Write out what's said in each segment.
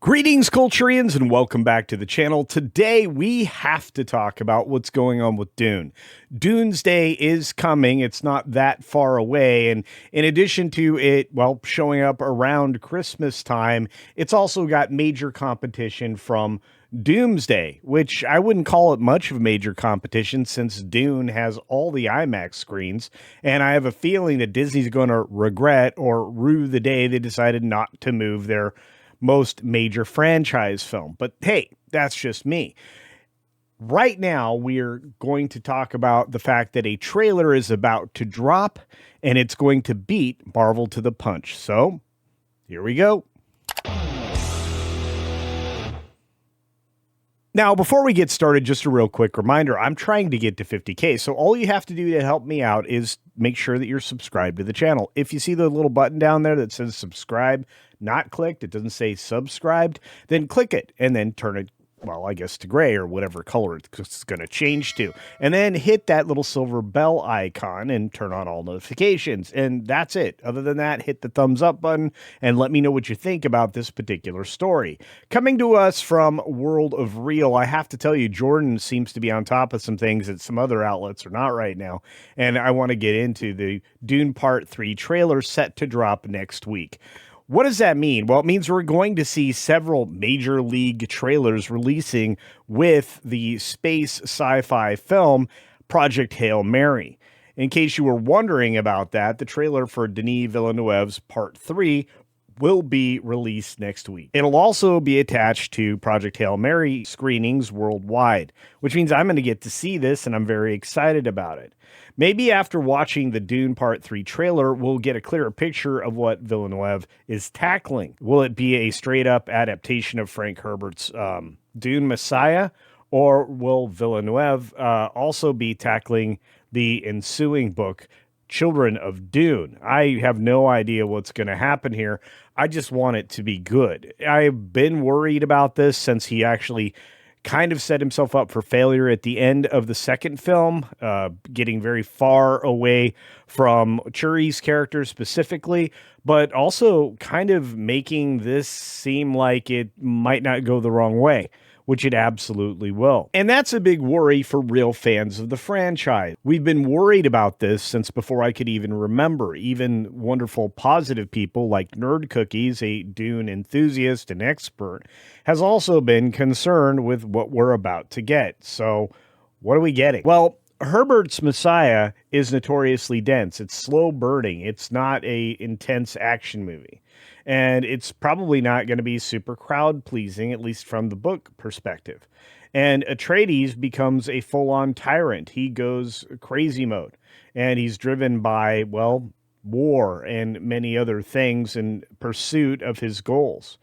Greetings, Culturians, and welcome back to the channel. Today, we have to talk about what's going on with Dune. Doomsday is coming. It's not that far away. And in addition to it, well, showing up around Christmas time, it's also got major competition from Doomsday, which I wouldn't call it much of major competition since Dune has all the IMAX screens. And I have a feeling that Disney's going to regret or rue the day they decided not to move their most major franchise film. But hey, that's just me. Right now, we're going to talk about the fact that a trailer is about to drop and it's going to beat Marvel to the punch. So here we go. Now, before we get started, just a real quick reminder, I'm trying to get to 50K. So all you have to do to help me out is make sure that you're subscribed to the channel. If you see the little button down there that says subscribe, not clicked, it doesn't say subscribed, then click it and then turn it, well, I guess to gray or whatever color it's going to change to. And then hit that little silver bell icon and turn on all notifications. And that's it. Other than that, hit the thumbs up button and let me know what you think about this particular story. Coming to us from World of Real, I have to tell you, Jordan seems to be on top of some things that some other outlets are not right now. And I want to get into the Dune Part 3 trailer set to drop next week. What does that mean? Well, it means we're going to see several major league trailers releasing with the space sci-fi film Project Hail Mary. In case you were wondering about that, the trailer for Denis Villeneuve's Part 3 will be released next week. It'll also be attached to Project Hail Mary screenings worldwide, which means I'm going to get to see this and I'm very excited about it. Maybe after watching the Dune Part 3 trailer, we'll get a clearer picture of what Villeneuve is tackling. Will it be a straight-up adaptation of Frank Herbert's Dune Messiah, or will Villeneuve also be tackling the ensuing book, Children of Dune? I have no idea what's going to happen here. I just want it to be good. I've been worried about this since he actually kind of set himself up for failure at the end of the second film, getting very far away from Churi's character specifically, but also kind of making this seem like it might not go the wrong way, which it absolutely will. And that's a big worry for real fans of the franchise. We've been worried about this since before I could even remember. Even wonderful positive people like Nerd Cookies, a Dune enthusiast and expert, has also been concerned with what we're about to get. So what are we getting? Well, Herbert's Messiah is notoriously dense. It's slow burning. It's not a intense action movie. And it's probably not going to be super crowd pleasing, at least from the book perspective. And Atreides becomes a full-on tyrant. He goes crazy mode. And he's driven by, well, war and many other things in pursuit of his goals.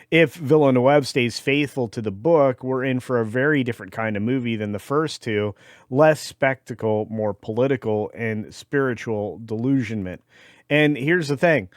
If Villeneuve stays faithful to the book, we're in for a very different kind of movie than the first two. Less spectacle, more political and spiritual delusionment. And here's the thing.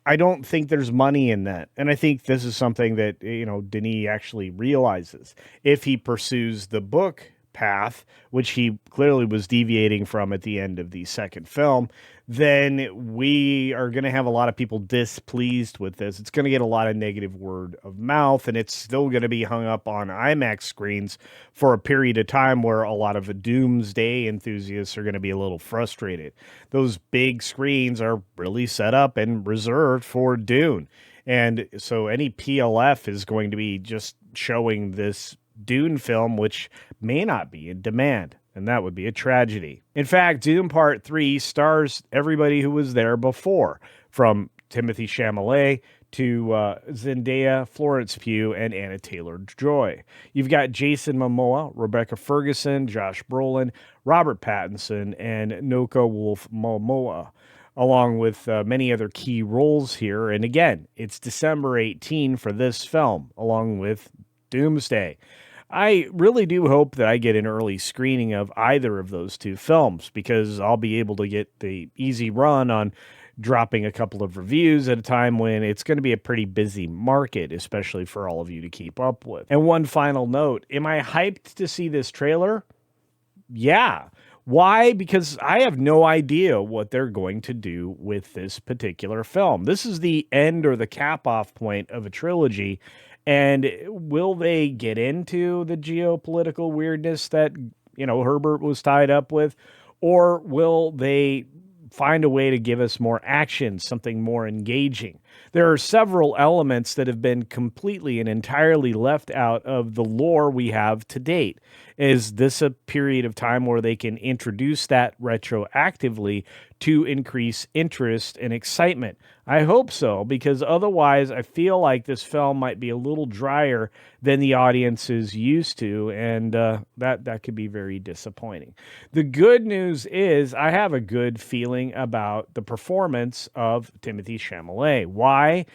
I don't think there's money in that. And I think this is something that, Denis actually realizes. If he pursues the book path, which he clearly was deviating from at the end of the second film, then we are going to have a lot of people displeased with this. It's going to get a lot of negative word of mouth, and it's still going to be hung up on IMAX screens for a period of time where a lot of Doomsday enthusiasts are going to be a little frustrated. Those big screens are really set up and reserved for Dune. And so any PLF is going to be just showing this Dune film, which may not be in demand, and that would be a tragedy. In fact, Dune Part 3 stars everybody who was there before, from Timothy Chalamet to Zendaya, Florence Pugh, and Anna Taylor-Joy. You've got Jason Momoa, Rebecca Ferguson, Josh Brolin, Robert Pattinson, and Noka Wolf-Momoa, along with many other key roles here. And again, it's December 18 for this film, along with Doomsday. I really do hope that I get an early screening of either of those two films, because I'll be able to get the easy run on dropping a couple of reviews at a time when it's going to be a pretty busy market, especially for all of you to keep up with. And one final note, am I hyped to see this trailer? Yeah. Why? Because I have no idea what they're going to do with this particular film. This is the end or the cap-off point of a trilogy, And will they get into the geopolitical weirdness that, Herbert was tied up with? Or will they find a way to give us more action, something more engaging? There are several elements that have been completely and entirely left out of the lore we have to date. Is this a period of time where they can introduce that retroactively to increase interest and excitement? I hope so, because otherwise I feel like this film might be a little drier than the audience is used to, and that could be very disappointing. The good news is I have a good feeling about the performance of Timothy Chalamet. Why?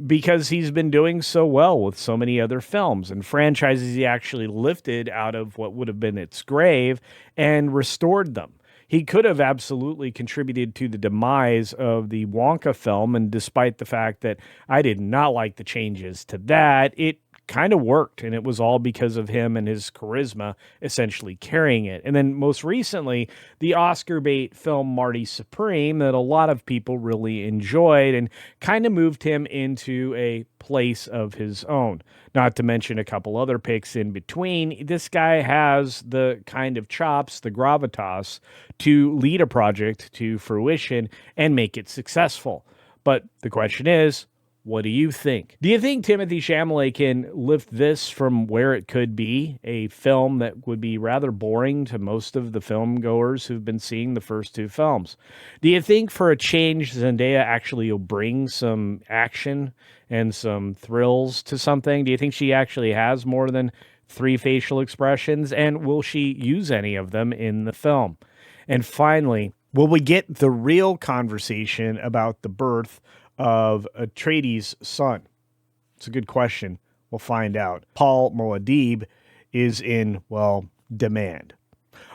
Because he's been doing so well with so many other films and franchises he actually lifted out of what would have been its grave and restored them. He could have absolutely contributed to the demise of the Wonka film, and despite the fact that I did not like the changes to that, it kind of worked, and it was all because of him and his charisma essentially carrying it. And then most recently, the Oscar bait film Marty Supreme that a lot of people really enjoyed and kind of moved him into a place of his own. Not to mention a couple other picks in between. This guy has the kind of chops, the gravitas, to lead a project to fruition and make it successful. But the question is, what do you think? Do you think Timothy Chalamet can lift this from where it could be, a film that would be rather boring to most of the film goers who've been seeing the first two films? Do you think for a change, Zendaya actually will bring some action and some thrills to something? Do you think she actually has more than 3 facial expressions? And will she use any of them in the film? And finally, will we get the real conversation about the birth of Atreides' son? It's a good question. We'll find out. Paul Moadib is in, demand.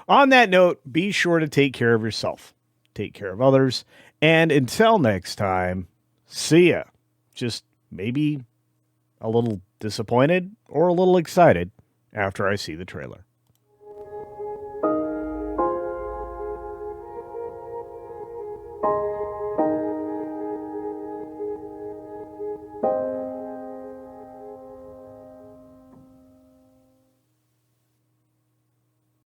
On that note, be sure to take care of yourself, take care of others, and until next time, see ya. Just maybe a little disappointed or a little excited after I see the trailer.